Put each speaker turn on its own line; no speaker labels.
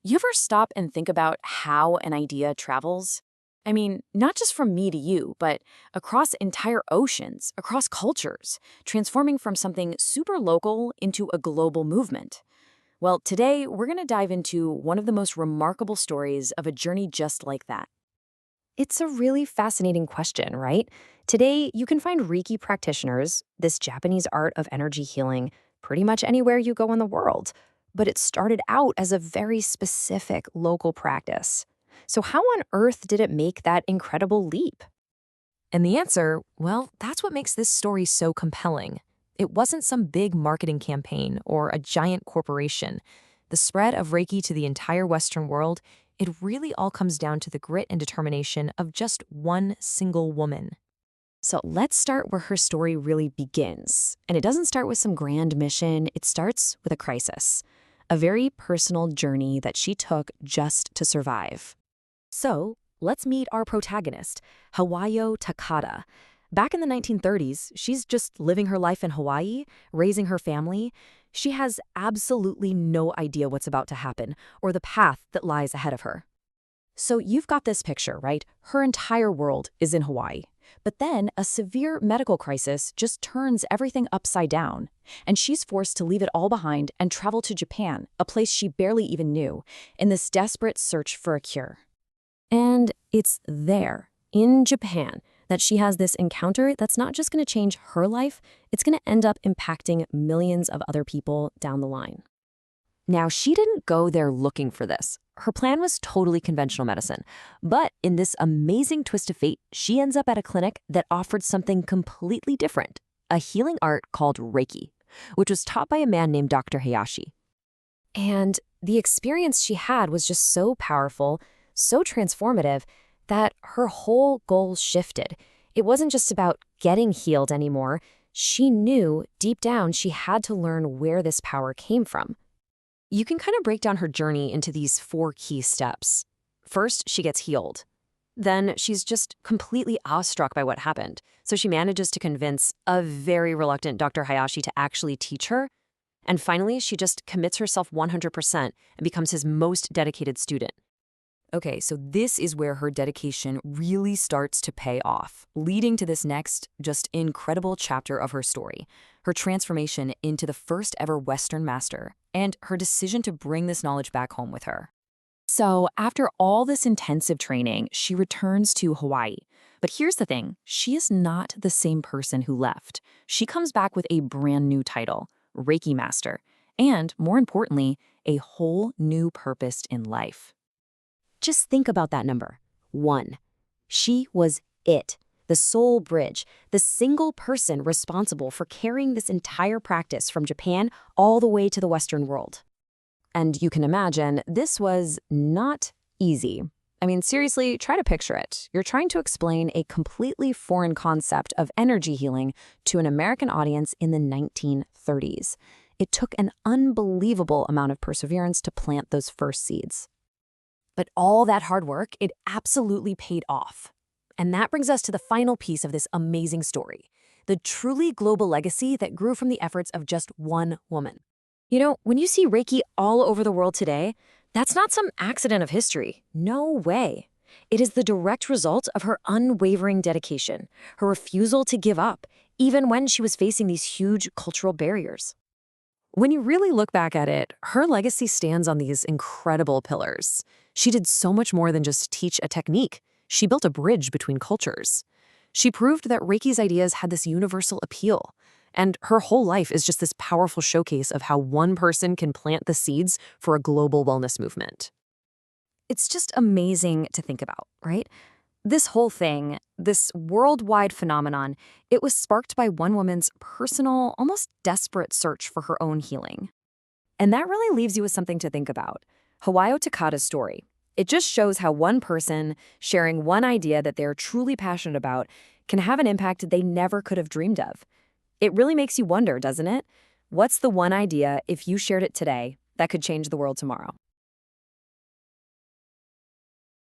You ever stop and think about how an idea travels? I mean, not just from me to you, but across entire oceans, across cultures, transforming from something super local into a global movement. Well, today we're going to dive into one of the most remarkable stories of a journey just like that.
It's a really fascinating question, right? Today, you can find Reiki practitioners, this Japanese art of energy healing, pretty much anywhere you go in the world. But it started out as a very specific local practice. So, how on earth did it make that incredible leap?
And the answer, well, that's what makes this story so compelling. It wasn't some big marketing campaign or a giant corporation. The spread of Reiki to the entire Western world, it really all comes down to the grit and determination of just one single woman.
So, let's start where her story really begins. And it doesn't start with some grand mission, it starts with a crisis, a very personal journey that she took just to survive. So, let's meet our protagonist, Hawayo Takata. Back in the 1930s, she's just living her life in Hawaii, raising her family. She has absolutely no idea what's about to happen or the path that lies ahead of her. So you've got this picture, right? Her entire world is in Hawaii. But then a severe medical crisis just turns everything upside down. And she's forced to leave it all behind and travel to Japan, a place she barely even knew, in this desperate search for a cure. And it's there, in Japan, that she has this encounter that's not just going to change her life, it's going to end up impacting millions of other people down the line. Now, she didn't go there looking for this. Her plan was totally conventional medicine. But in this amazing twist of fate, she ends up at a clinic that offered something completely different, a healing art called Reiki, which was taught by a man named Dr. Hayashi. And the experience she had was just so powerful, so transformative, that her whole goal shifted. It wasn't just about getting healed anymore. She knew deep down she had to learn where this power came from. You can kind of break down her journey into these 4 key steps. First, she gets healed. Then she's just completely awestruck by what happened. So she manages to convince a very reluctant Dr. Hayashi to actually teach her. And finally, she just commits herself 100% and becomes his most dedicated student. Okay, so this is where her dedication really starts to pay off, leading to this next, just incredible chapter of her story, her transformation into the first ever Western master, and her decision to bring this knowledge back home with her. So after all this intensive training, she returns to Hawaii. But here's the thing, she is not the same person who left. She comes back with a brand new title, Reiki Master, and more importantly, a whole new purpose in life. Just think about that number, 1. She was it, the sole bridge, the single person responsible for carrying this entire practice from Japan all the way to the Western world. And you can imagine, this was not easy. I mean, seriously, try to picture it. You're trying to explain a completely foreign concept of energy healing to an American audience in the 1930s. It took an unbelievable amount of perseverance to plant those first seeds. But all that hard work, it absolutely paid off. And that brings us to the final piece of this amazing story, the truly global legacy that grew from the efforts of just one woman. You know, when you see Reiki all over the world today, that's not some accident of history. No way. It is the direct result of her unwavering dedication, her refusal to give up, even when she was facing these huge cultural barriers. When you really look back at it, her legacy stands on these incredible pillars. She did so much more than just teach a technique. She built a bridge between cultures. She proved that Reiki's ideas had this universal appeal. And her whole life is just this powerful showcase of how one person can plant the seeds for a global wellness movement. It's just amazing to think about, right? This whole thing, this worldwide phenomenon, it was sparked by one woman's personal, almost desperate search for her own healing. And that really leaves you with something to think about. Hawayo Takata's story. It just shows how one person sharing one idea that they're truly passionate about can have an impact they never could have dreamed of. It really makes you wonder, doesn't it? What's the one idea, if you shared it today, that could change the world tomorrow?